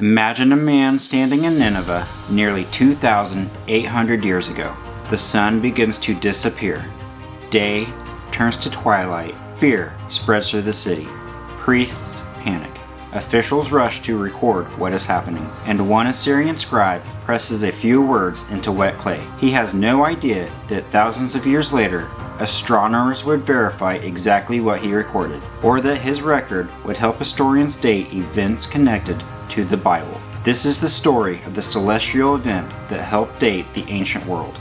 Imagine a man standing in Nineveh nearly 2,800 years ago. The sun begins to disappear. Day turns to twilight. Fear spreads through the city. Priests panic. Officials rush to record what is happening, and one Assyrian scribe presses a few words into wet clay. He has no idea that thousands of years later, astronomers would verify exactly what he recorded, or that his record would help historians date events connected to the Bible. This is the story of the celestial event that helped date the ancient world.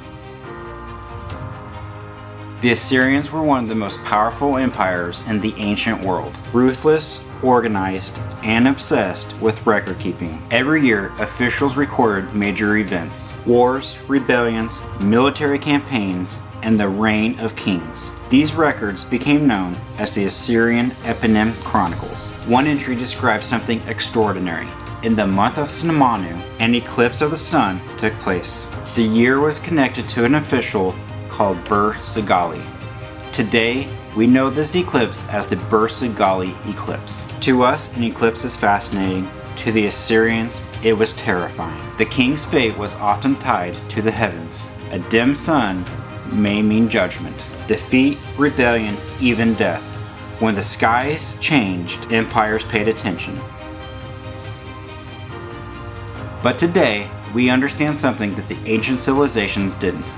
The Assyrians were one of the most powerful empires in the ancient world. Ruthless, organized, and obsessed with record keeping. Every year, officials recorded major events: wars, rebellions, military campaigns, and the reign of kings. These records became known as the Assyrian Eponym Chronicles. One entry describes something extraordinary. In the month of Sinamanu, an eclipse of the sun took place. The year was connected to an official called Sagale. Today, we know this eclipse as the Sagale eclipse. To us, an eclipse is fascinating. To the Assyrians, it was terrifying. The king's fate was often tied to the heavens. A dim sun may mean judgment, defeat, rebellion, even death. When the skies changed, empires paid attention. But today, we understand something that the ancient civilizations didn't.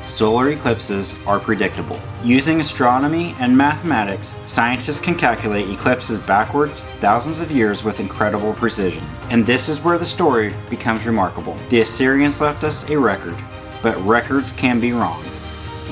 Solar eclipses are predictable. Using astronomy and mathematics, scientists can calculate eclipses backwards thousands of years with incredible precision. And this is where the story becomes remarkable. The Assyrians left us a record, but records can be wrong.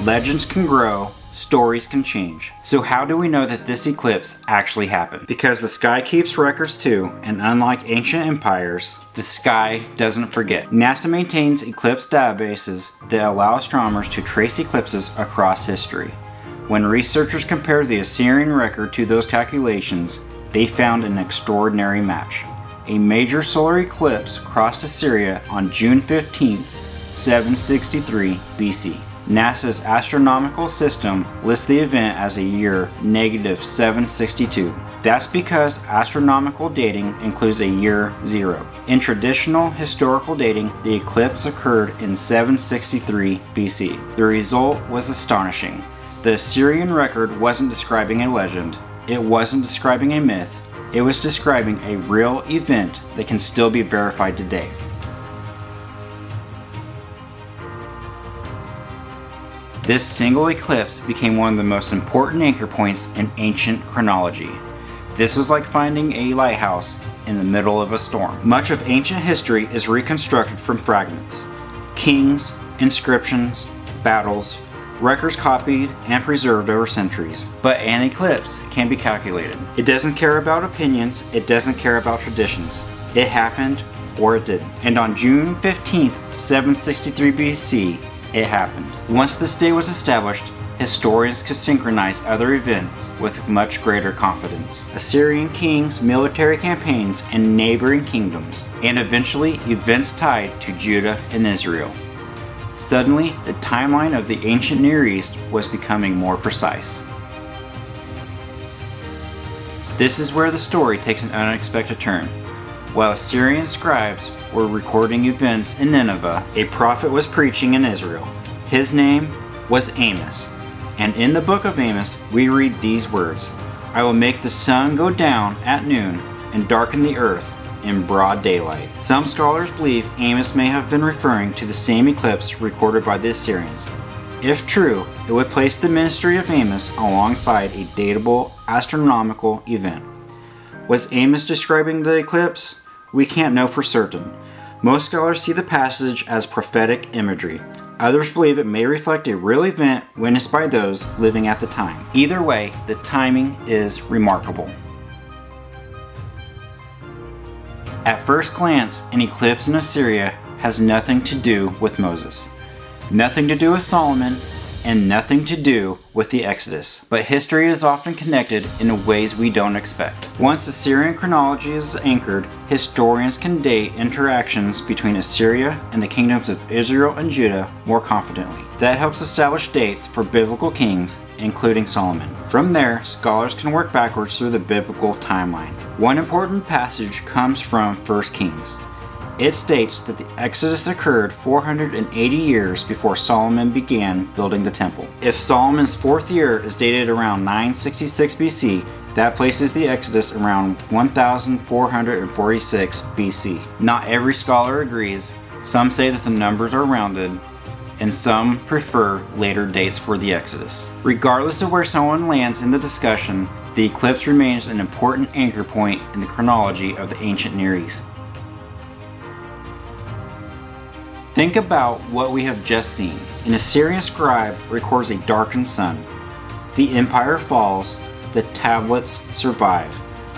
Legends can grow, stories can change. So how do we know that this eclipse actually happened? Because the sky keeps records too, and unlike ancient empires, the sky doesn't forget. NASA maintains eclipse databases that allow astronomers to trace eclipses across history. When researchers compared the Assyrian record to those calculations, they found an extraordinary match. A major solar eclipse crossed Assyria on June 15, 763 BC. NASA's astronomical system lists the event as a year -762. That's because astronomical dating includes a year 0. In traditional historical dating, the eclipse occurred in 763 BC. The result was astonishing. The Assyrian record wasn't describing a legend, it wasn't describing a myth, it was describing a real event that can still be verified today. This single eclipse became one of the most important anchor points in ancient chronology. This was like finding a lighthouse in the middle of a storm. Much of ancient history is reconstructed from fragments. Kings, inscriptions, battles, records copied and preserved over centuries. But an eclipse can be calculated. It doesn't care about opinions, it doesn't care about traditions. It happened or it didn't. And on June 15th, 763 BC, it happened. Once this day was established, historians could synchronize other events with much greater confidence. Assyrian kings, military campaigns, and neighboring kingdoms, and eventually events tied to Judah and Israel. Suddenly, the timeline of the ancient Near East was becoming more precise. This is where the story takes an unexpected turn. While Assyrian scribes were recording events in Nineveh, a prophet was preaching in Israel. His name was Amos. And in the book of Amos, we read these words: "I will make the sun go down at noon and darken the earth in broad daylight." Some scholars believe Amos may have been referring to the same eclipse recorded by the Assyrians. If true, it would place the ministry of Amos alongside a datable astronomical event. Was Amos describing the eclipse? We can't know for certain. Most scholars see the passage as prophetic imagery. Others believe it may reflect a real event witnessed by those living at the time. Either way, the timing is remarkable. At first glance, an eclipse in Assyria has nothing to do with Moses, nothing to do with Solomon, and nothing to do with the Exodus. But history is often connected in ways we don't expect. Once Assyrian chronology is anchored, historians can date interactions between Assyria and the kingdoms of Israel and Judah more confidently. That helps establish dates for biblical kings, including Solomon. From there, scholars can work backwards through the biblical timeline. One important passage comes from 1 Kings. It states that the Exodus occurred 480 years before Solomon began building the temple. If Solomon's 4th year is dated around 966 BC, that places the Exodus around 1446 BC. Not every scholar agrees. Some say that the numbers are rounded, and some prefer later dates for the Exodus. Regardless of where someone lands in the discussion, the eclipse remains an important anchor point in the chronology of the ancient Near East. Think about what we have just seen. An Assyrian scribe records a darkened sun. The empire falls, the tablets survive.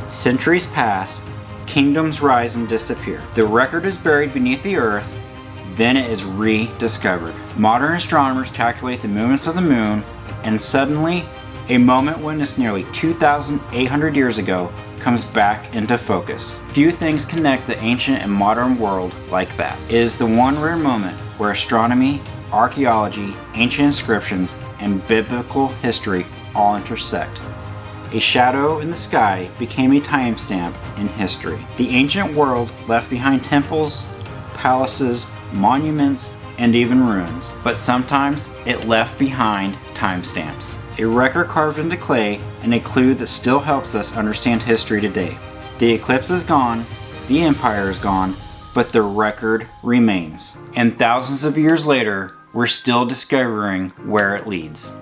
Centuries pass, kingdoms rise and disappear. The record is buried beneath the earth, then it is rediscovered. Modern astronomers calculate the movements of the moon, and suddenly, a moment witnessed nearly 2,800 years ago comes back into focus. Few things connect the ancient and modern world like that. It is the one rare moment where astronomy, archaeology, ancient inscriptions, and biblical history all intersect. A shadow in the sky became a timestamp in history. The ancient world left behind temples, palaces, monuments, and even ruins. But sometimes it left behind timestamps. A record carved into clay and a clue that still helps us understand history today. The eclipse is gone, the empire is gone, but the record remains. And thousands of years later, we're still discovering where it leads.